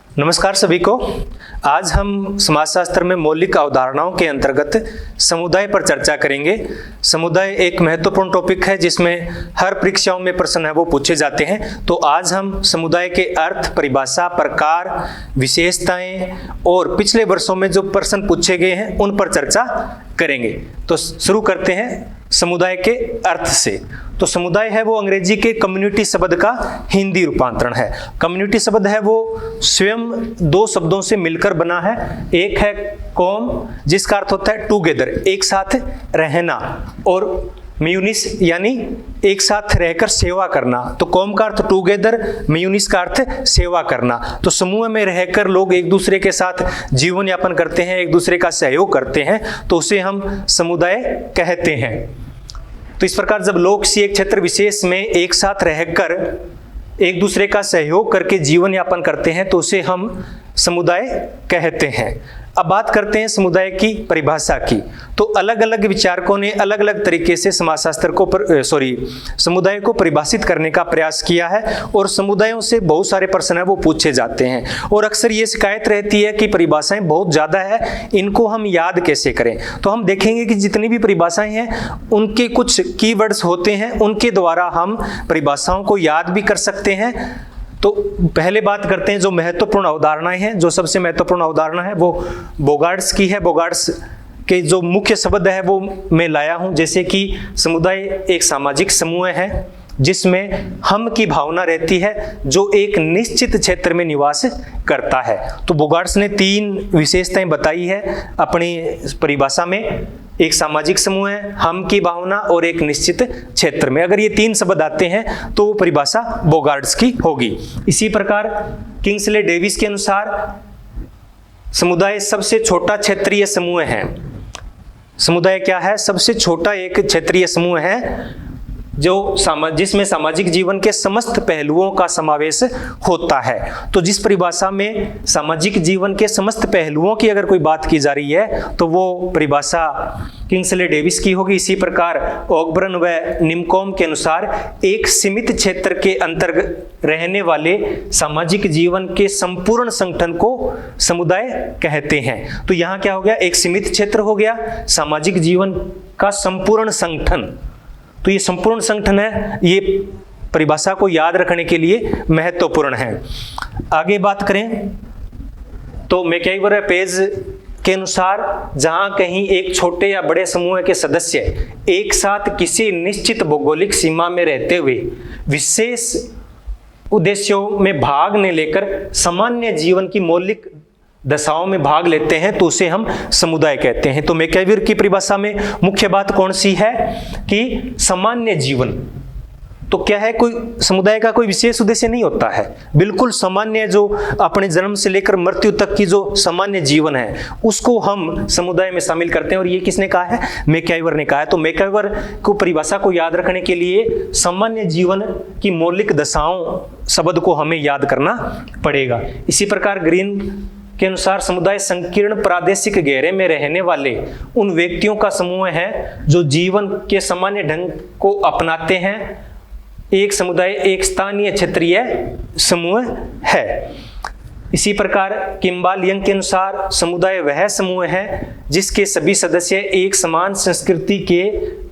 नमस्कार सभी को। आज हम समाजशास्त्र में मौलिक अवधारणाओं के अंतर्गत समुदाय पर चर्चा करेंगे। समुदाय एक महत्वपूर्ण टॉपिक है जिसमें हर परीक्षाओं में प्रश्न है वो पूछे जाते हैं। तो आज हम समुदाय के अर्थ, परिभाषा, प्रकार, विशेषताएं और पिछले वर्षों में जो प्रश्न पूछे गए हैं उन पर चर्चा करेंगे। तो शुरू करते हैं समुदाय के अर्थ से। तो समुदाय है वो अंग्रेजी के कम्युनिटी शब्द का हिंदी रूपांतरण है। कम्युनिटी शब्द है वो स्वयं दो शब्दों से मिलकर बना है। एक है कॉम, जिसका अर्थ होता है टुगेदर, एक साथ रहना, और म्यूनिस यानी एक साथ रहकर सेवा करना। तो कॉम का अर्थ टुगेदर, म्यूनिस का अर्थ सेवा करना। तो समूह में रहकर लोग एक दूसरे के साथ जीवन यापन करते हैं, एक दूसरे का सहयोग करते हैं, तो उसे हम समुदाय कहते हैं। तो इस प्रकार जब लोग किसी एक क्षेत्र विशेष में एक साथ रहकर एक दूसरे का सहयोग करके जीवन यापन करते हैं तो उसे हम समुदाय कहते हैं। अब बात करते हैं समुदाय की परिभाषा की। तो अलग अलग विचारकों ने अलग अलग तरीके से समाजशास्त्र को समुदाय को परिभाषित करने का प्रयास किया है और समुदायों से बहुत सारे प्रश्न है वो पूछे जाते हैं। और अक्सर ये शिकायत रहती है कि परिभाषाएं बहुत ज़्यादा है, इनको हम याद कैसे करें। तो हम देखेंगे कि जितनी भी परिभाषाएं हैं उनके कुछ कीवर्ड्स होते हैं, उनके द्वारा हम परिभाषाओं को याद भी कर सकते हैं। तो पहले बात करते हैं जो महत्वपूर्ण अवधारणाएं हैं। जो सबसे महत्वपूर्ण अवधारणा है वो बोगार्ड्स की है। बोगार्ड्स के जो मुख्य शब्द है वो मैं लाया हूं, जैसे कि समुदाय एक सामाजिक समूह है जिसमें हम की भावना रहती है, जो एक निश्चित क्षेत्र में निवास करता है। तो बोगार्ड्स ने 3 विशेषताएं बताई है अपनी परिभाषा में। एक सामाजिक समूह है, हम की भावना और एक निश्चित क्षेत्र में। अगर ये 3 शब्द आते हैं तो वो परिभाषा बोगार्ड्स की होगी। इसी प्रकार किंग्सले डेविस के अनुसार समुदाय सबसे छोटा क्षेत्रीय समूह है। समुदाय क्या है? सबसे छोटा एक क्षेत्रीय समूह है जिसमें सामाजिक जीवन के समस्त पहलुओं का समावेश होता है। तो जिस परिभाषा में सामाजिक जीवन के समस्त पहलुओं की अगर कोई बात की जा रही है तो वो परिभाषा किंग्सले डेविस की होगी। इसी प्रकार ऑकबर्न व निमकॉम के अनुसार एक सीमित क्षेत्र के अंतर्गत रहने वाले सामाजिक जीवन के संपूर्ण संगठन को समुदाय कहते हैं। तो यहाँ क्या हो गया? एक सीमित क्षेत्र हो गया, सामाजिक जीवन का संपूर्ण संगठन। तो ये संपूर्ण संगठन है, ये परिभाषा को याद रखने के लिए महत्वपूर्ण है। आगे बात करें तो मैकआइवर पेज के अनुसार जहां कहीं एक छोटे या बड़े समूह के सदस्य एक साथ किसी निश्चित भौगोलिक सीमा में रहते हुए विशेष उद्देश्यों में भाग न लेकर सामान्य जीवन की मौलिक दशाओं में भाग लेते हैं तो उसे हम समुदाय कहते हैं। तो मैकआइवर की परिभाषा में मुख्य बात कौन सी है कि सामान्य जीवन। तो क्या है? कोई समुदाय का कोई विशेष उद्देश्य नहीं होता है, बिल्कुल सामान्य, जो अपने जन्म से लेकर मृत्यु तक की जो सामान्य जीवन है उसको हम समुदाय में शामिल करते हैं। और ये किसने कहा है? मैकआइवर ने कहा है। तो मैकआइवर को परिभाषा को याद रखने के लिए सामान्य जीवन की मौलिक दशाओं शब्द को हमें याद करना पड़ेगा। इसी प्रकार ग्रीन के अनुसार समुदाय संकीर्ण प्रादेशिक घेरे में रहने वाले उन व्यक्तियों का समूह है जो जीवन के सामान्य ढंग को अपनाते हैं। एक समुदाय एक स्थानीय क्षेत्रीय समूह है। इसी प्रकार किम्बाल यंग के अनुसार समुदाय वह समूह है जिसके सभी सदस्य एक समान संस्कृति के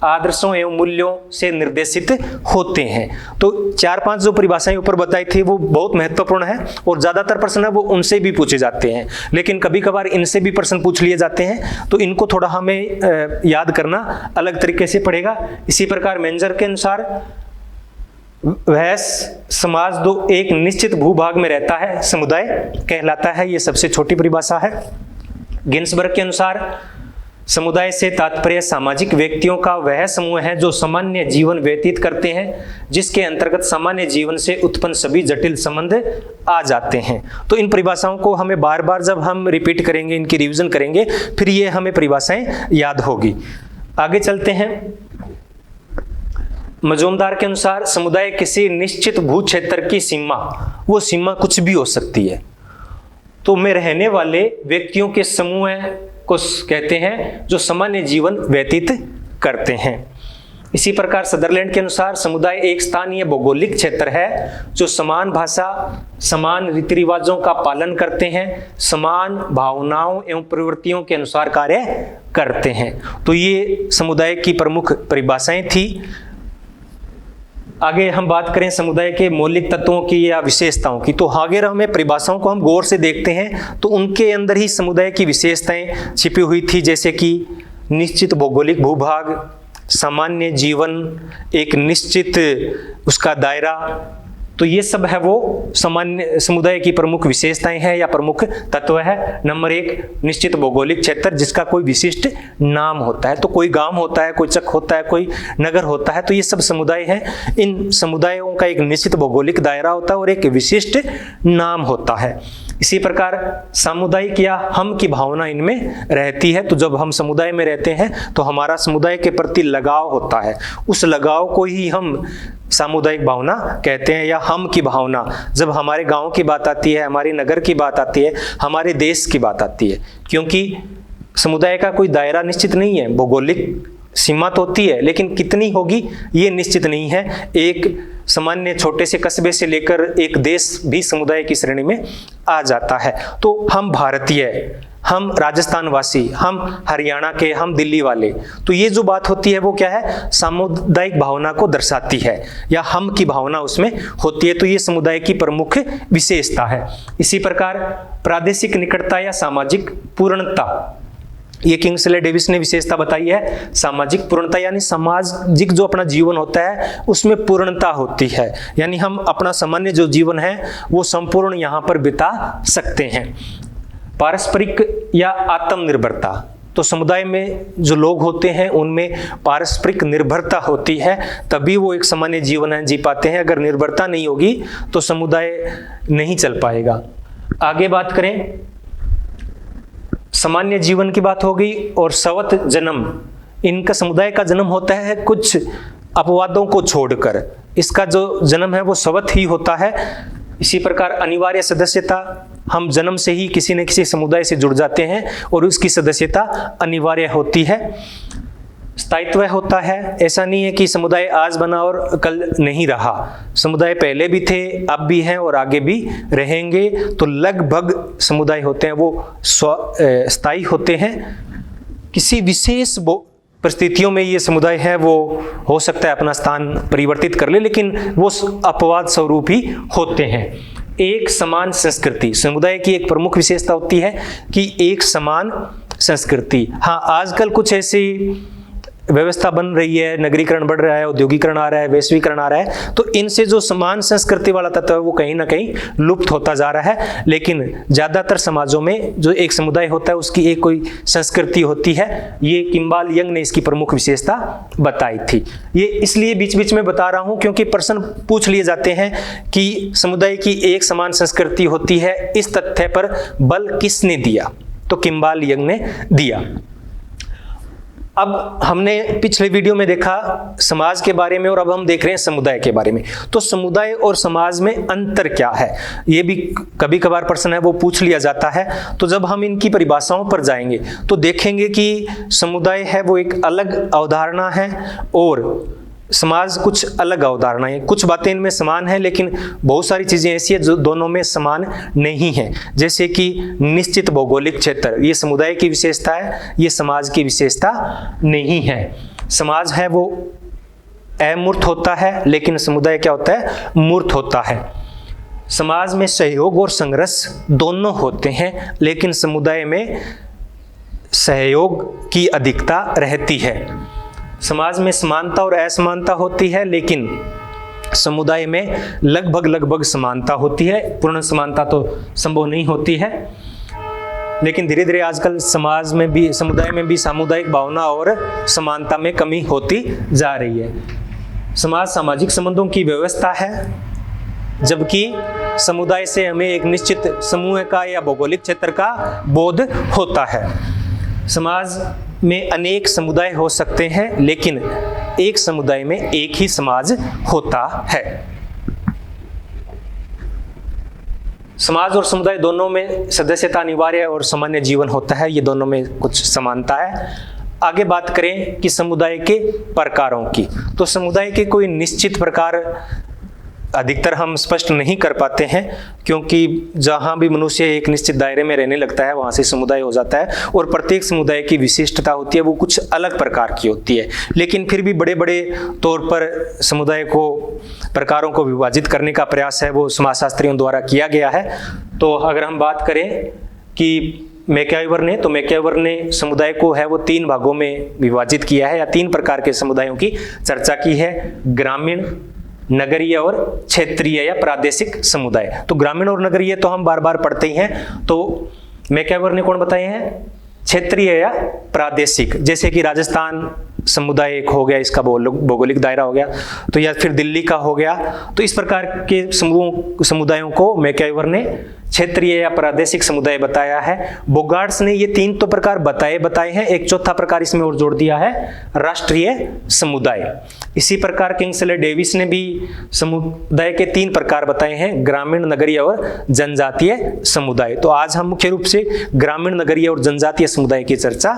आदर्शों एवं मूल्यों से निर्देशित होते हैं। तो 4-5 जो परिभाषाएं ऊपर बताई थी वो बहुत महत्वपूर्ण है और ज्यादातर प्रश्न है वो उनसे भी पूछे जाते हैं, लेकिन कभी कभार इनसे भी प्रश्न पूछ लिए जाते हैं। तो इनको थोड़ा हमें याद करना अलग तरीके से पड़ेगा। इसी प्रकार मेंजर के अनुसार वह समाज जो एक निश्चित भूभाग में रहता है समुदाय कहलाता है। ये सबसे छोटी परिभाषा है। गिन्सबर्ग के अनुसार समुदाय से तात्पर्य सामाजिक व्यक्तियों का वह समूह है जो सामान्य जीवन व्यतीत करते हैं, जिसके अंतर्गत सामान्य जीवन से उत्पन्न सभी जटिल संबंध आ जाते हैं। तो इन परिभाषाओं को हमें बार बार जब हम रिपीट करेंगे, इनकी रिवीजन करेंगे, फिर ये हमें परिभाषाएं याद होगी। आगे चलते हैं। मजूमदार के अनुसार समुदाय किसी निश्चित भू क्षेत्र की सीमा, वो सीमा कुछ भी हो सकती है, तो में रहने वाले व्यक्तियों के समूह को कहते हैं जो सामान्य जीवन व्यतीत करते हैं। इसी प्रकार सदरलैंड के अनुसार समुदाय एक स्थानीय भौगोलिक क्षेत्र है जो समान भाषा, समान रीति रिवाजों का पालन करते हैं, समान भावनाओं एवं प्रवृत्तियों के अनुसार कार्य करते हैं। तो ये समुदाय की प्रमुख परिभाषाएं थी। आगे हम बात करें समुदाय के मौलिक तत्वों की या विशेषताओं की, तो आगे हमें परिभाषाओं को हम गौर से देखते हैं तो उनके अंदर ही समुदाय की विशेषताएं छिपी हुई थी, जैसे कि निश्चित भौगोलिक भूभाग, सामान्य जीवन, एक निश्चित उसका दायरा। तो ये सब है वो सामान्य समुदाय की प्रमुख विशेषताएं हैं या प्रमुख तत्व है। नंबर 1, निश्चित भौगोलिक क्षेत्र जिसका कोई विशिष्ट नाम होता है। तो कोई गांव होता है, कोई चक होता है, कोई नगर होता है, तो ये सब समुदाय हैं। इन समुदायों का एक निश्चित भौगोलिक दायरा होता है और एक विशिष्ट नाम होता है। इसी प्रकार सामुदायिक या हम की भावना इनमें रहती है। तो जब हम समुदाय में रहते हैं तो हमारा समुदाय के प्रति लगाव होता है, उस लगाव को ही हम सामुदायिक भावना कहते हैं या हम की भावना। जब हमारे गांव की बात आती है, हमारे नगर की बात आती है, हमारे देश की बात आती है, क्योंकि समुदाय का कोई दायरा निश्चित नहीं है, भौगोलिक सीमा तो होती है लेकिन कितनी होगी ये निश्चित नहीं है। एक सामान्य छोटे से कस्बे से लेकर एक देश भी समुदाय की श्रेणी में आ जाता है। तो हम भारतीय, हम राजस्थान वासी, हम हरियाणा के, हम दिल्ली वाले, तो ये जो बात होती है वो क्या है, सामुदायिक भावना को दर्शाती है या हम की भावना उसमें होती है। तो ये समुदाय की प्रमुख विशेषता है। इसी प्रकार प्रादेशिक निकटता या सामाजिक पूर्णता, ये किंग्सले डेविस ने विशेषता बताई है। सामाजिक पूर्णता यानी सामाजिक जो अपना जीवन होता है उसमें पूर्णता होती है, यानी हम अपना सामान्य जो जीवन है वो संपूर्ण यहाँ पर बिता सकते हैं। पारस्परिक या आत्मनिर्भरता, तो समुदाय में जो लोग होते हैं उनमें पारस्परिक निर्भरता होती है, तभी वो एक सामान्य जीवन जी पाते हैं। अगर निर्भरता नहीं होगी तो समुदाय नहीं चल पाएगा। आगे बात करें, सामान्य जीवन की बात होगी और स्वत जन्म, इनका समुदाय का जन्म होता है कुछ अपवादों को छोड़कर, इसका जो जन्म है वो स्वत ही होता है। इसी प्रकार अनिवार्य सदस्यता, हम जन्म से ही किसी न किसी समुदाय से जुड़ जाते हैं और उसकी सदस्यता अनिवार्य होती है। स्थायित्व होता है, ऐसा नहीं है कि समुदाय आज बना और कल नहीं रहा, समुदाय पहले भी थे, अब भी हैं और आगे भी रहेंगे। तो लगभग समुदाय होते हैं वो स्थायी होते हैं। किसी विशेष परिस्थितियों में ये समुदाय है वो हो सकता है अपना स्थान परिवर्तित कर ले, लेकिन वो अपवाद स्वरूप ही होते हैं। एक समान संस्कृति, समुदाय की एक प्रमुख विशेषता होती है कि एक समान संस्कृति। हाँ, आजकल कुछ ऐसी व्यवस्था बन रही है, नगरीकरण बढ़ रहा है, औद्योगिकरण आ रहा है, वैश्वीकरण आ रहा है, तो इनसे जो समान संस्कृति वाला तत्व है वो कहीं ना कहीं लुप्त होता जा रहा है। लेकिन ज्यादातर समाजों में जो एक समुदाय होता है उसकी एक कोई संस्कृति होती है। ये किम्बाल यंग ने इसकी प्रमुख विशेषता बताई थी। ये इसलिए बीच बीच में बता रहा हूं क्योंकि प्रश्न पूछ लिए जाते हैं कि समुदाय की एक समान संस्कृति होती है, इस तथ्य पर बल किसने दिया, तो किम्बाल यंग ने दिया। अब हमने पिछले वीडियो में देखा समाज के बारे में और अब हम देख रहे हैं समुदाय के बारे में। तो समुदाय और समाज में अंतर क्या है, ये भी कभी कभार प्रश्न है वो पूछ लिया जाता है। तो जब हम इनकी परिभाषाओं पर जाएंगे तो देखेंगे कि समुदाय है वो एक अलग अवधारणा है और समाज कुछ अलग अवधारणा है। कुछ बातें इनमें समान है लेकिन बहुत सारी चीजें ऐसी है जो दोनों में समान नहीं है। जैसे कि निश्चित भौगोलिक क्षेत्र, ये समुदाय की विशेषता है, ये समाज की विशेषता नहीं है। समाज है वो अमूर्त होता है लेकिन समुदाय क्या होता है, मूर्त होता है। समाज में सहयोग और संघर्ष दोनों होते हैं लेकिन समुदाय में सहयोग की अधिकता रहती है। समाज में समानता और असमानता होती है लेकिन समुदाय में लगभग समानता होती है। पूर्ण समानता तो संभव नहीं होती है, लेकिन धीरे धीरे आजकल समाज में भी, समुदाय में भी सामुदायिक भावना और समानता में कमी होती जा रही है। समाज सामाजिक संबंधों की व्यवस्था है, जबकि समुदाय से हमें एक निश्चित समूह का या भौगोलिक क्षेत्र का बोध होता है। समाज में अनेक समुदाय हो सकते हैं लेकिन एक समुदाय में एक ही समाज होता है। समाज और समुदाय दोनों में सदस्यता अनिवार्य और सामान्य जीवन होता है, ये दोनों में कुछ समानता है। आगे बात करें कि समुदाय के प्रकारों की, तो समुदाय के कोई निश्चित प्रकार अधिकतर हम स्पष्ट नहीं कर पाते हैं, क्योंकि जहां भी मनुष्य एक निश्चित दायरे में रहने लगता है वहां से समुदाय हो जाता है, और प्रत्येक समुदाय की विशिष्टता होती है, वो कुछ अलग प्रकार की होती है। लेकिन फिर भी बड़े बड़े तौर पर समुदाय को, प्रकारों को विभाजित करने का प्रयास है वो समाजशास्त्रियों द्वारा किया गया है। तो अगर हम बात करें कि मैक्यावर ने समुदाय को है वो 3 भागों में विभाजित किया है, या 3 प्रकार के समुदायों की चर्चा की है, ग्रामीण, नगरीय और क्षेत्रीय या प्रादेशिक समुदाय। तो ग्रामीण और नगरीय तो हम बार बार पढ़ते ही हैं, तो मैक्यावर ने कौन बताए हैं, क्षेत्रीय या प्रादेशिक। जैसे कि राजस्थान समुदाय एक हो गया, इसका भौगोलिक दायरा हो गया, तो या फिर दिल्ली का हो गया। तो इस प्रकार के समुदायों को मैक्यावर ने क्षेत्रीय या प्रादेशिक समुदाय बताया है। बोगार्ड्स ने ये 3 तो प्रकार बताए हैं, एक चौथा प्रकार इसमें और जोड़ दिया है, राष्ट्रीय समुदाय। इसी प्रकार किंग्सले डेविस ने भी समुदाय के 3 प्रकार बताए हैं, ग्रामीण, नगरीय और जनजातीय समुदाय। तो आज हम मुख्य रूप से ग्रामीण, नगरीय और जनजातीय समुदाय की चर्चा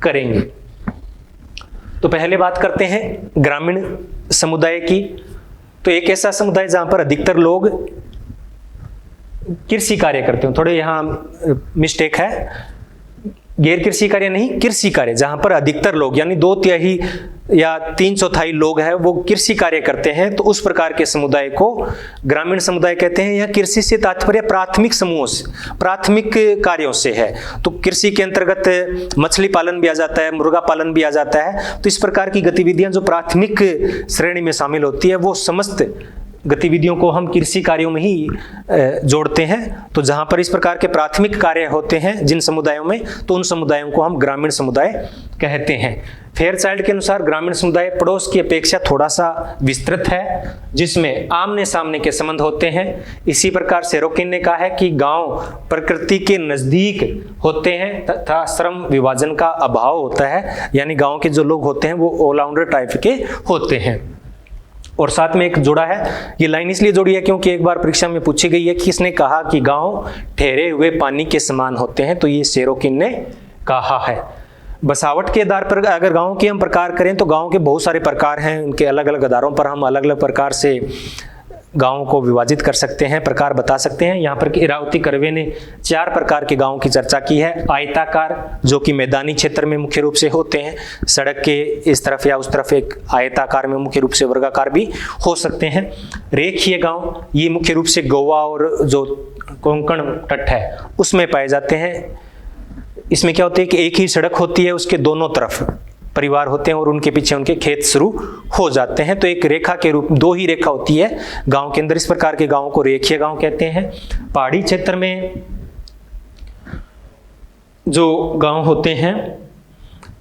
करेंगे। तो पहले बात करते हैं ग्रामीण समुदाय की। तो एक ऐसा समुदाय जहां पर अधिकतर लोग कृषि कार्य करते हो, थोड़े यहाँ मिस्टेक है, गैर कृषि कार्य नहीं, कृषि कार्य, जहां पर अधिकतर लोग यानी 2/3 या 3/4 लोग हैं वो कृषि कार्य करते हैं, तो उस प्रकार के समुदाय को ग्रामीण समुदाय कहते हैं। या कृषि से तात्पर्य प्राथमिक समूहों से, प्राथमिक कार्यों से है। तो कृषि के अंतर्गत मछली पालन भी आ जाता है, मुर्गा पालन भी आ जाता है। तो इस प्रकार की गतिविधियां जो प्राथमिक श्रेणी में शामिल होती है, वो समस्त गतिविधियों को हम कृषि कार्यों में ही जोड़ते हैं। तो जहां पर इस प्रकार के प्राथमिक कार्य होते हैं जिन समुदायों में, तो उन समुदायों को हम ग्रामीण समुदाय कहते हैं। फेयरचाइल्ड के अनुसार ग्रामीण समुदाय पड़ोस की अपेक्षा थोड़ा सा विस्तृत है, जिसमें आमने सामने के संबंध होते हैं। इसी प्रकार सेरोकिन ने कहा है कि गांव प्रकृति के नजदीक होते हैं तथा श्रम विभाजन का अभाव होता है, यानी गांव के जो लोग होते हैं वो ऑलराउंडर टाइप के होते हैं। और साथ में एक जोड़ा है, ये लाइन इसलिए जोड़ी है क्योंकि एक बार परीक्षा में पूछी गई है कि किसने कहा कि गांव ठहरे हुए पानी के समान होते हैं, तो ये सेरोकिन ने कहा है। बसावट के आधार पर अगर गांव के हम प्रकार करें तो गांव के बहुत सारे प्रकार हैं, उनके अलग अलग आधारों पर हम अलग अलग प्रकार से गांव को विभाजित कर सकते हैं, प्रकार बता सकते हैं। यहाँ पर इरावती कर्वे ने 4 प्रकार के गांव की चर्चा की है। आयताकार, जो कि मैदानी क्षेत्र में मुख्य रूप से होते हैं, सड़क के इस तरफ या उस तरफ एक आयताकार में मुख्य रूप से वर्गाकार भी हो सकते हैं। रेखीय गांव, ये मुख्य रूप से गोवा और जो कोंकण तट है उसमें पाए जाते हैं। इसमें क्या होता है कि एक ही सड़क होती है, उसके दोनों तरफ परिवार होते हैं और उनके पीछे उनके खेत शुरू हो जाते हैं। तो एक रेखा के रूप, 2 ही रेखा होती है गांव के अंदर। इस प्रकार के गांव को रेखीय गांव कहते हैं। पहाड़ी क्षेत्र में जो गांव होते हैं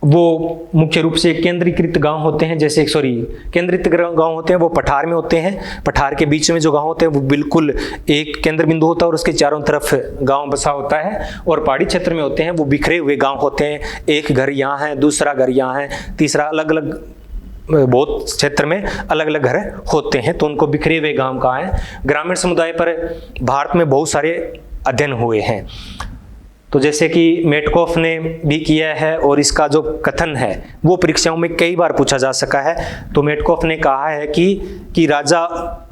वो मुख्य रूप से केंद्रीकृत गांव होते हैं, जैसे केंद्रित गांव होते हैं वो पठार में होते हैं। पठार के बीच में जो गांव होते हैं वो बिल्कुल एक केंद्र बिंदु होता है और उसके चारों तरफ गांव बसा होता है। और पहाड़ी क्षेत्र में होते हैं वो बिखरे हुए गांव होते हैं, एक घर यहाँ है, दूसरा घर यहाँ है, तीसरा, अलग अलग, बहुत क्षेत्र में अलग अलग घर होते हैं, तो उनको बिखरे हुए गांव कहा है। ग्रामीण समुदाय पर भारत में बहुत सारे अध्ययन हुए हैं, तो जैसे कि मेटकॉफ ने भी किया है और इसका जो कथन है वो परीक्षाओं में कई बार पूछा जा सका है। तो मेटकॉफ ने कहा है कि राजा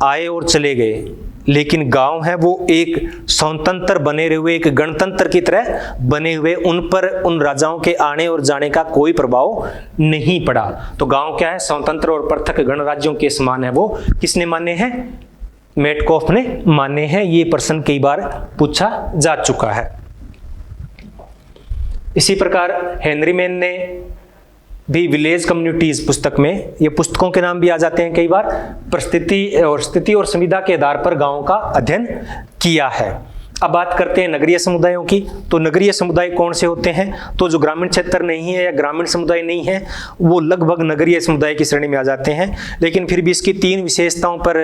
आए और चले गए, लेकिन गांव है वो एक स्वतंत्र बने हुए, एक गणतंत्र की तरह बने हुए, उन पर उन राजाओं के आने और जाने का कोई प्रभाव नहीं पड़ा। तो गांव क्या है, स्वतंत्र और पृथक गणराज्यों के समान है। वो किसने माने हैं, मेटकॉफ ने माने हैं। ये प्रश्न कई बार पूछा जा चुका है। इसी प्रकार हेनरी मैन ने भी विलेज कम्युनिटीज पुस्तक में, ये पुस्तकों के नाम भी आ जाते हैं कई बार, स्थिति और संविदा के आधार पर गांवों का अध्ययन किया है। अब बात करते हैं नगरीय समुदायों की। तो नगरीय समुदाय कौन से होते हैं, तो जो ग्रामीण क्षेत्र नहीं है या ग्रामीण समुदाय नहीं है वो लगभग नगरीय समुदाय की श्रेणी में आ जाते हैं। लेकिन फिर भी इसकी 3 विशेषताओं पर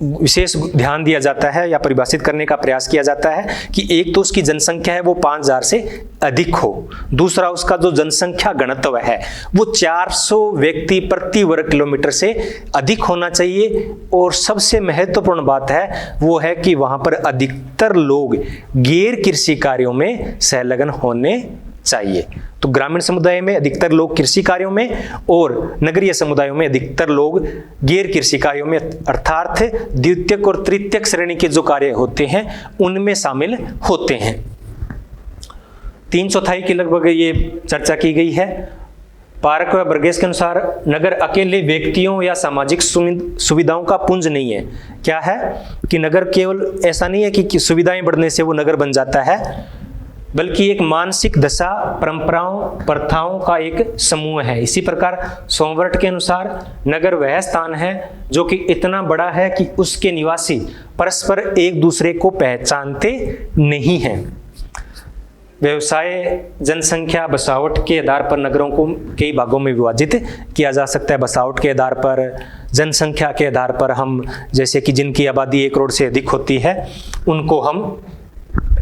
विशेष ध्यान दिया जाता है या परिभाषित करने का प्रयास किया जाता है कि एक तो उसकी जनसंख्या है वो 5000 से अधिक हो, दूसरा उसका जो जनसंख्या घनत्व है वो 400 व्यक्ति प्रति वर्ग किलोमीटर से अधिक होना चाहिए, और सबसे महत्वपूर्ण बात है वो है कि वहां पर अधिकतर लोग गैर कृषि कार्यों में संलग्न होने चाहिए। तो ग्रामीण समुदाय में अधिकतर लोग कृषि कार्यों में और नगरीय समुदायों में अधिकतर लोग गैर कृषि कार्यों में अर्थात द्वितीयक और तृतीयक श्रेणी के जो कार्य होते हैं उनमें शामिल होते हैं। 3/4 की लगभग ये चर्चा की गई है। पारक व बर्गेस के अनुसार नगर अकेले व्यक्तियों या सामाजिक सुविधाओं का पुंज नहीं है। क्या है कि नगर केवल ऐसा नहीं है कि सुविधाएं बढ़ने से वो नगर बन जाता है, बल्कि एक मानसिक दशा, परंपराओं, प्रथाओं का एक समूह है। इसी प्रकार सोमवर्ट के अनुसार नगर वह स्थान है जो कि इतना बड़ा है कि उसके निवासी परस्पर एक दूसरे को पहचानते नहीं हैं। व्यवसाय, जनसंख्या, बसावट के आधार पर नगरों को कई भागों में विभाजित किया जा सकता है। बसावट के आधार पर, जनसंख्या के आधार पर हम जैसे कि जिनकी आबादी 1 करोड़ से अधिक होती है उनको हम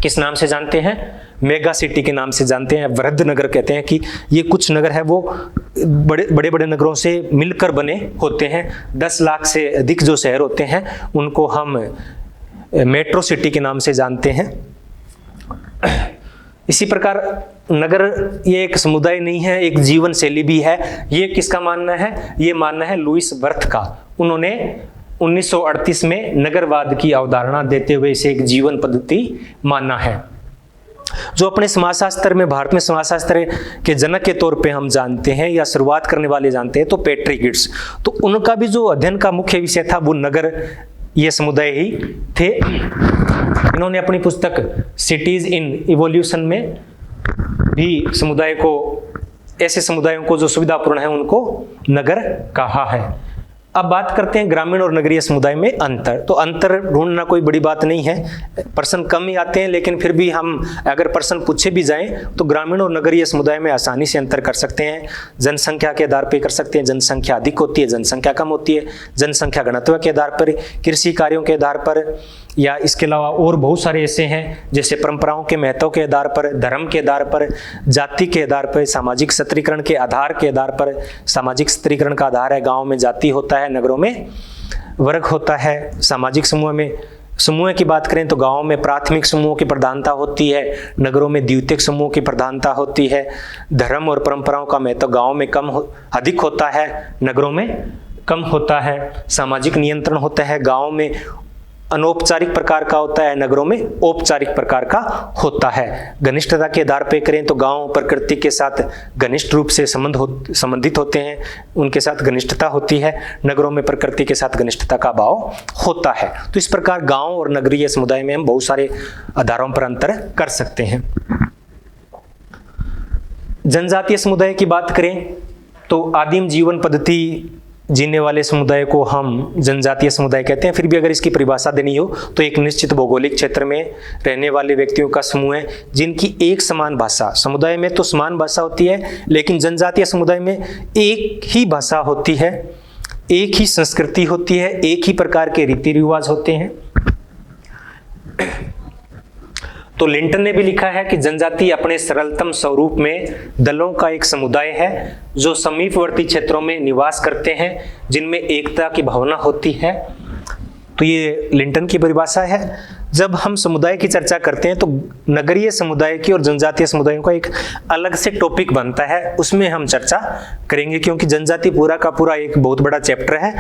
किस नाम से जानते हैं? मेगा सिटी के नाम से जानते हैं। वृहद नगर कहते हैं कि ये कुछ नगर है वो बड़े बड़े नगरों से मिलकर बने होते हैं। 10 लाख से अधिक जो शहर होते हैं उनको हम मेट्रो सिटी के नाम से जानते हैं। इसी प्रकार नगर ये एक समुदाय नहीं है, एक जीवन शैली भी है। ये किसका मानना है? ये मानना है लुईस वर्थ का। उन्होंने 1938 में नगरवाद की अवधारणा देते हुए इसे एक जीवन पद्धति माना है। जो अपने समाजशास्त्र में, भारत में समाजशास्त्र के जनक के तौर पे हम जानते हैं या शुरुआत करने वाले जानते हैं तो पैट्रिक गिड्स। तो उनका भी जो अध्ययन का मुख्य विषय था वो नगर, ये समुदाय ही थे। इन्होंने अपनी पुस्तक सिटीज इन इवोल्यूशन में भी समुदाय को, ऐसे समुदायों को जो सुविधापूर्ण है उनको नगर कहा है। अब बात करते हैं ग्रामीण और नगरीय समुदाय में अंतर। तो अंतर ढूंढना कोई बड़ी बात नहीं है, प्रश्न कम ही आते हैं, लेकिन फिर भी हम अगर प्रश्न पूछे भी जाएं तो ग्रामीण और नगरीय समुदाय में आसानी से अंतर कर सकते हैं। जनसंख्या के आधार पर कर सकते हैं, जनसंख्या अधिक होती है, जनसंख्या कम होती है, जनसंख्या घनत्व के आधार पर, कृषि कार्यों के आधार पर, या इसके अलावा और बहुत सारे ऐसे हैं जैसे परंपराओं के महत्व के आधार पर, धर्म के आधार पर, जाति के आधार पर, सामाजिक सत्रीकरण के आधार के आधार पर। सामाजिक सत्रीकरण का आधार है, गांव में जाति होता है, नगरों में वर्ग होता है। सामाजिक समूह में, समूह की बात करें तो गांव में प्राथमिक समूहों की प्रधानता होती है, नगरों में द्वितीयक समूह की प्रधानता होती है। धर्म और परंपराओं का महत्व गांव में अधिक होता है, नगरों में कम होता है। सामाजिक नियंत्रण होता है, गांव में अनौपचारिक प्रकार का होता है, नगरों में औपचारिक प्रकार का होता है। घनिष्ठता के आधार पर करें तो गांव प्रकृति के साथ घनिष्ठ रूप से संबंधित होते हैं, उनके साथ घनिष्ठता होती है। नगरों में प्रकृति के साथ घनिष्ठता का भाव होता है। तो इस प्रकार गांव और नगरीय समुदाय में हम बहुत सारे आधारों पर अंतर कर सकते हैं। जनजातीय समुदाय की बात करें तो आदिम जीवन पद्धति जीने वाले समुदाय को हम जनजातीय समुदाय कहते हैं। फिर भी अगर इसकी परिभाषा देनी हो तो एक निश्चित भौगोलिक क्षेत्र में रहने वाले व्यक्तियों का समूह है जिनकी एक समान भाषा, समुदाय में तो समान भाषा होती है लेकिन जनजातीय समुदाय में एक ही भाषा होती है, एक ही संस्कृति होती है, एक ही प्रकार के रीति रिवाज होते हैं। तो लिंटन ने भी लिखा है कि जनजाति अपने सरलतम स्वरूप में दलों का एक समुदाय है जो समीपवर्ती क्षेत्रों में निवास करते हैं, जिनमें एकता की भावना होती है। तो ये लिंटन की परिभाषा है। जब हम समुदाय की चर्चा करते हैं तो नगरीय समुदाय की और जनजातीय समुदायों का एक अलग से टॉपिक बनता है, उसमें हम चर्चा करेंगे, क्योंकि जनजाति पूरा का पूरा एक बहुत बड़ा चैप्टर है,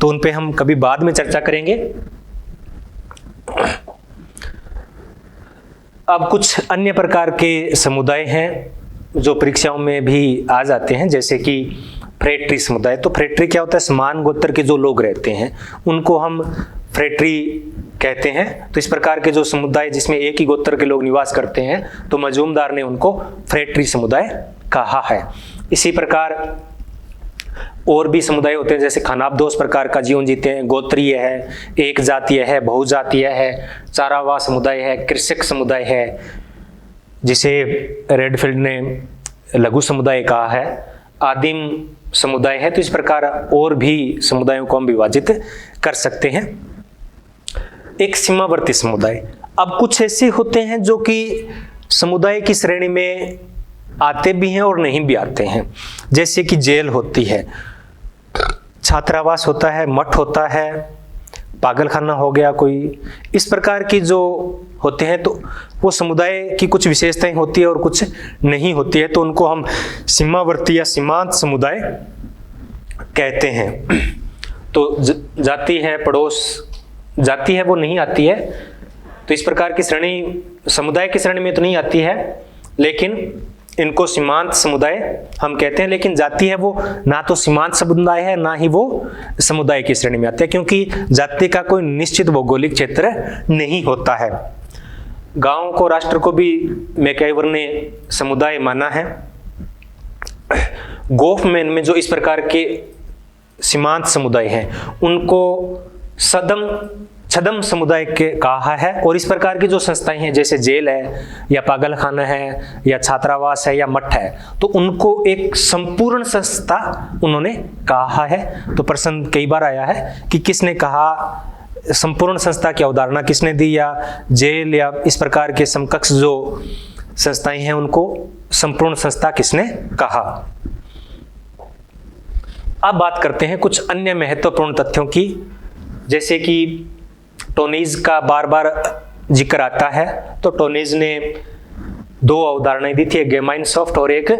तो उन पे हम कभी बाद में चर्चा करेंगे। अब कुछ अन्य प्रकार के समुदाय हैं जो परीक्षाओं में भी आ जाते हैं, जैसे कि फ्रेटरी समुदाय। तो फ्रेटरी क्या होता है? समान गोत्र के जो लोग रहते हैं उनको हम फ्रेटरी कहते हैं। तो इस प्रकार के जो समुदाय जिसमें एक ही गोत्र के लोग निवास करते हैं तो मजूमदार ने उनको फ्रेटरी समुदाय कहा है। इसी प्रकार और भी समुदाय होते हैं, जैसे खानाबदोश प्रकार का जीवन जीते हैं, गोत्रीय है, एक जातीय है, बहुजातीय है, चारावाह समुदाय है, कृषक समुदाय है, जिसे रेडफील्ड ने लघु समुदाय कहा है, आदिम समुदाय है। तो इस प्रकार और भी समुदायों को हम विभाजित कर सकते हैं। एक सीमावर्ती समुदाय। अब कुछ ऐसे होते हैं जो कि समुदाय की श्रेणी में आते भी हैं और नहीं भी आते हैं, जैसे कि जेल होती है, छात्रावास होता है, मठ होता है, पागलखाना हो गया कोई, इस प्रकार की जो होते हैं तो वो समुदाय की कुछ विशेषताएं होती है और कुछ नहीं होती है, तो उनको हम सीमावर्ती या सीमांत समुदाय कहते हैं। तो जाति है, पड़ोस जाति है वो नहीं आती है, तो इस प्रकार की श्रेणी समुदाय की श्रेणी में तो नहीं आती है, लेकिन इनको सीमांत समुदाय हम कहते हैं। लेकिन जाति है वो ना तो सीमांत समुदाय है ना ही वो समुदाय की श्रेणी में आती है, क्योंकि जाति का कोई निश्चित भौगोलिक क्षेत्र नहीं होता है। गांव को, राष्ट्र को भी मैकआइवर ने समुदाय माना है। गोफमैन में जो इस प्रकार के सीमांत समुदाय हैं उनको छद्म समुदाय के कहा है, और इस प्रकार की जो संस्थाएं हैं जैसे जेल है या पागलखाना है या छात्रावास है या मठ है, तो उनको एक संपूर्ण संस्था उन्होंने कहा है। तो प्रश्न कई बार आया है कि किसने कहा, संपूर्ण संस्था की अवधारणा किसने दी, या जेल या इस प्रकार के समकक्ष जो संस्थाएं हैं उनको संपूर्ण संस्था किसने कहा। अब बात करते हैं कुछ अन्य महत्वपूर्ण तथ्यों की, जैसे कि टोनीज का बार बार जिक्र आता है। तो टोनीज ने दो अवधारणाएं दी थी, एक गेमाइन सॉफ्ट और एक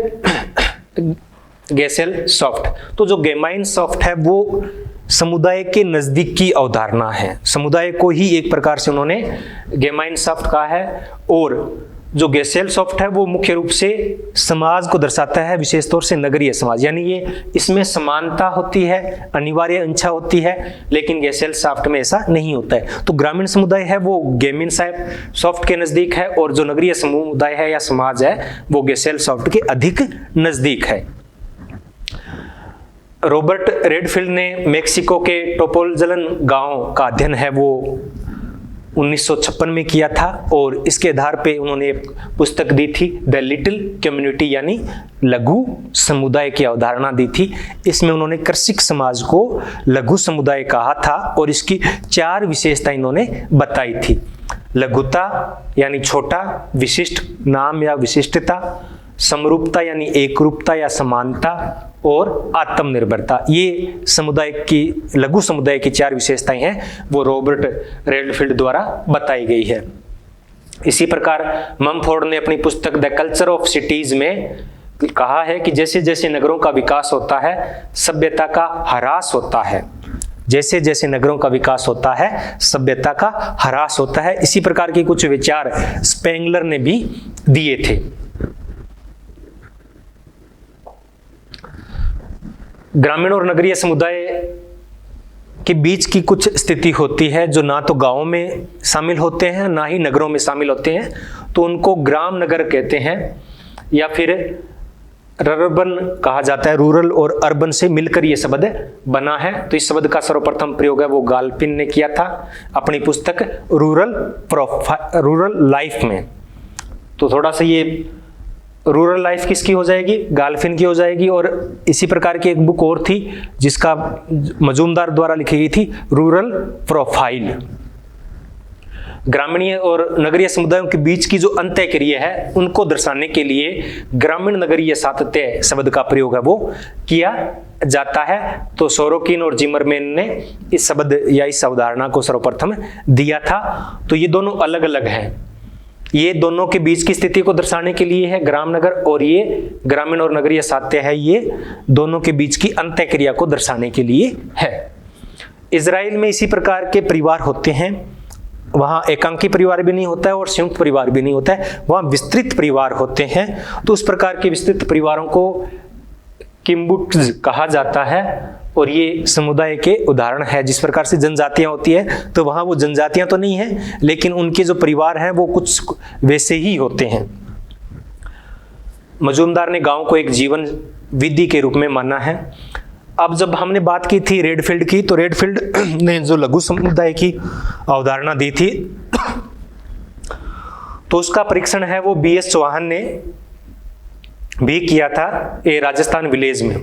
गेसेल सॉफ्ट। तो जो गेमाइन सॉफ्ट है वो समुदाय के नजदीक की अवधारणा है, समुदाय को ही एक प्रकार से उन्होंने गेमाइन सॉफ्ट कहा है, और जो गेसेल सॉफ्ट है वो मुख्य रूप से समाज को दर्शाता है, विशेष तौर से नगरीय समाज, यानी ये इसमें समानता होती है, अनिवार्य इच्छा होती है, लेकिन गेसेल सॉफ्ट में ऐसा नहीं होता है। तो ग्रामीण समुदाय है वो गेमिन सॉफ्ट के नजदीक है, और जो नगरीय समुदाय है या समाज है वो गेसेल सॉफ्ट के अधिक नजदीक है। रॉबर्ट रेडफील्ड ने मेक्सिको के टोपोलजलन गांव का अध्ययन है वो 1956 में किया था, और इसके आधार पे उन्होंने एक पुस्तक दी थी, द लिटिल कम्युनिटी, यानी लघु समुदाय की अवधारणा दी थी। इसमें उन्होंने कृषिक समाज को लघु समुदाय कहा था, और इसकी 4 विशेषताएं इन्होंने बताई थी। लघुता यानी छोटा, विशिष्ट नाम या विशिष्टता, समरूपता यानी एकरूपता या समानता, और आत्मनिर्भरता। ये समुदाय की, लघु समुदाय की 4 विशेषताएं हैं वो रॉबर्ट रेडफील्ड द्वारा बताई गई है। इसी प्रकार ममफोर्ड ने अपनी पुस्तक द कल्चर ऑफ सिटीज में कहा है कि जैसे जैसे नगरों का विकास होता है सभ्यता का ह्रास होता है, जैसे जैसे नगरों का विकास होता है सभ्यता का ह्रास होता है। इसी प्रकार के कुछ विचार स्पेंगलर ने भी दिए थे। ग्रामीण और नगरीय समुदाय के बीच की कुछ स्थिति होती है जो ना तो गांवों में शामिल होते हैं ना ही नगरों में शामिल होते हैं, तो उनको ग्राम नगर कहते हैं, या फिर अर्बन कहा जाता है। रूरल और अर्बन से मिलकर ये शब्द बना है। तो इस शब्द का सर्वप्रथम प्रयोग है वो गाल्पिन ने किया था अपनी पुस्तक रूरल लाइफ में। तो थोड़ा सा ये रूरल लाइफ किसकी हो जाएगी, गाल्फिन की हो जाएगी। और इसी प्रकार की एक बुक और थी जिसका मजूमदार द्वारा लिखी गई थी, रूरल प्रोफाइल। ग्रामीण और नगरीय समुदायों के बीच की जो अंतःक्रिया है उनको दर्शाने के लिए ग्रामीण नगरीय सातत्य शब्द का प्रयोग है वो किया जाता है। तो सोरोकिन और जिमरमैन ने इस शब्द या इस अवधारणा को सर्वप्रथम दिया था। तो ये दोनों अलग अलग हैं, ये दोनों के बीच की स्थिति को दर्शाने के लिए है ग्राम नगर, और ये ग्रामीण और नगरीय सातत्य है ये दोनों के बीच की अंतःक्रिया को दर्शाने के लिए है। इजराइल में इसी प्रकार के परिवार होते हैं, वहां एकांकी परिवार भी नहीं होता है और संयुक्त परिवार भी नहीं होता है, वहां विस्तृत परिवार होते हैं। तो उस प्रकार के विस्तृत परिवारों को किम्बुट्ज कहा जाता है, और ये समुदाय के उदाहरण है। जिस प्रकार से जनजातियां होती है तो वहां वो जनजातियां तो नहीं है, लेकिन उनके जो परिवार हैं वो कुछ वैसे ही होते हैं। मजूमदार ने गांव को एक जीवन विधि के रूप में माना है। अब जब हमने बात की थी रेडफील्ड की, तो रेडफील्ड ने जो लघु समुदाय की अवधारणा दी थी तो उसका परीक्षण है वो BS चौहान ने भी किया था ये राजस्थान विलेज में।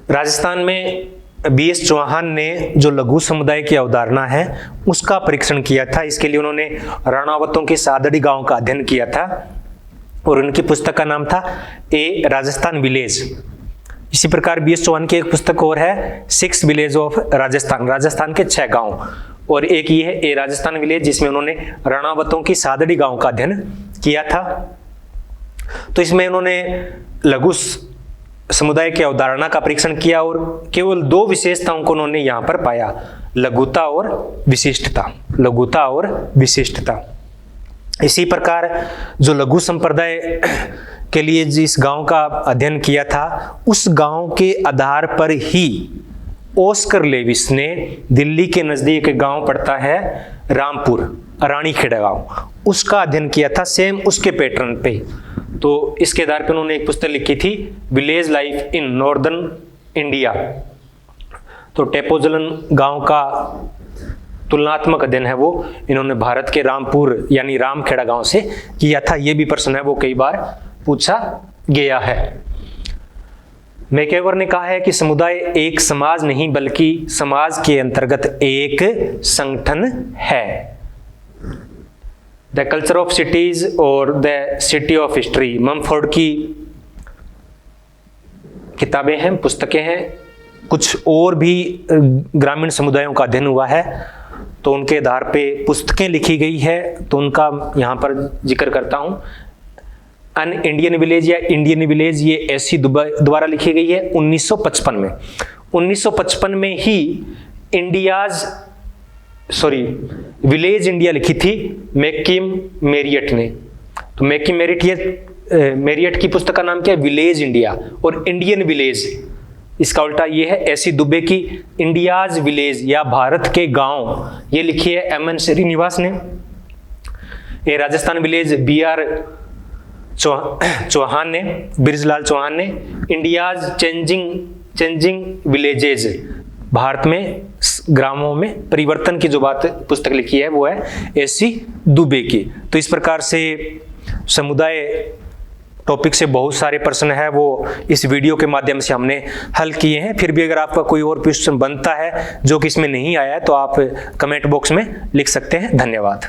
राजस्थान में BS चौहान ने जो लघु समुदाय की अवधारणा है उसका परीक्षण किया था। इसके लिए उन्होंने राणावतों के सादड़ी गांव का अध्ययन किया था, और उनकी पुस्तक का नाम था ए राजस्थान विलेज। इसी प्रकार BS चौहान की एक पुस्तक और है 6 विलेज ऑफ राजस्थान, राजस्थान के 6 गांव, और एक ये है ए राजस्थान विलेज जिसमें उन्होंने रणावतों की सादड़ी गांव का अध्ययन किया था। तो इसमें उन्होंने लघु समुदाय की अवधारणा का परीक्षण किया और केवल 2 विशेषताओं को उन्होंने यहाँ पर पाया, लघुता और विशिष्टता, लघुता और विशिष्टता। इसी प्रकार जो लघु संप्रदाय के लिए जिस गांव का अध्ययन किया था, उस गांव के आधार पर ही ऑस्कर लेविस ने दिल्ली के नजदीक एक गांव पड़ता है रामपुर, रानीखेड़ा गांव, उसका अध्ययन किया था सेम उसके पैटर्न पे। तो इसके आधार पर उन्होंने एक पुस्तक लिखी थी village life in northern India. तो टेपोजलन गांव का तुलनात्मक अध्ययन है वो इन्होंने भारत के रामपुर यानी रामखेड़ा गांव से किया था। ये भी प्रश्न है वो कई बार पूछा गया है। मैकेवर ने कहा है कि समुदाय एक समाज नहीं बल्कि समाज के अंतर्गत एक संगठन है। द कल्चर ऑफ सिटीज और the city of history Mumford की किताबें हैं, पुस्तकें हैं। कुछ और भी ग्रामीण समुदायों का अध्ययन हुआ है तो उनके आधार पे पुस्तकें लिखी गई है, तो उनका यहाँ पर जिक्र करता हूँ। अन इंडियन विलेज या इंडियन विलेज ये एसी द्वारा लिखी गई है 1955 में। 1955 में ही विलेज इंडिया लिखी थी मैकिम मेरियट ने। तो मैकिम मेरियट की पुस्तक का नाम क्या है? Village India. और इंडियन विलेज इसका उल्टा ये है एसी दुबे की इंडियाज विलेज या भारत के गांव, ये लिखी है MN श्रीनिवास ने। ये राजस्थान विलेज BR चौहान ने, बिरजलाल चौहान ने। इंडियाज चेंजिंग विलेजेज, भारत में ग्रामों में परिवर्तन की जो बात पुस्तक लिखी है वो है एसी दुबे की। तो इस प्रकार से समुदाय टॉपिक से बहुत सारे प्रश्न है वो इस वीडियो के माध्यम से हमने हल किए हैं। फिर भी अगर आपका कोई और क्वेश्चन बनता है जो कि इसमें नहीं आया है तो आप कमेंट बॉक्स में लिख सकते हैं। धन्यवाद।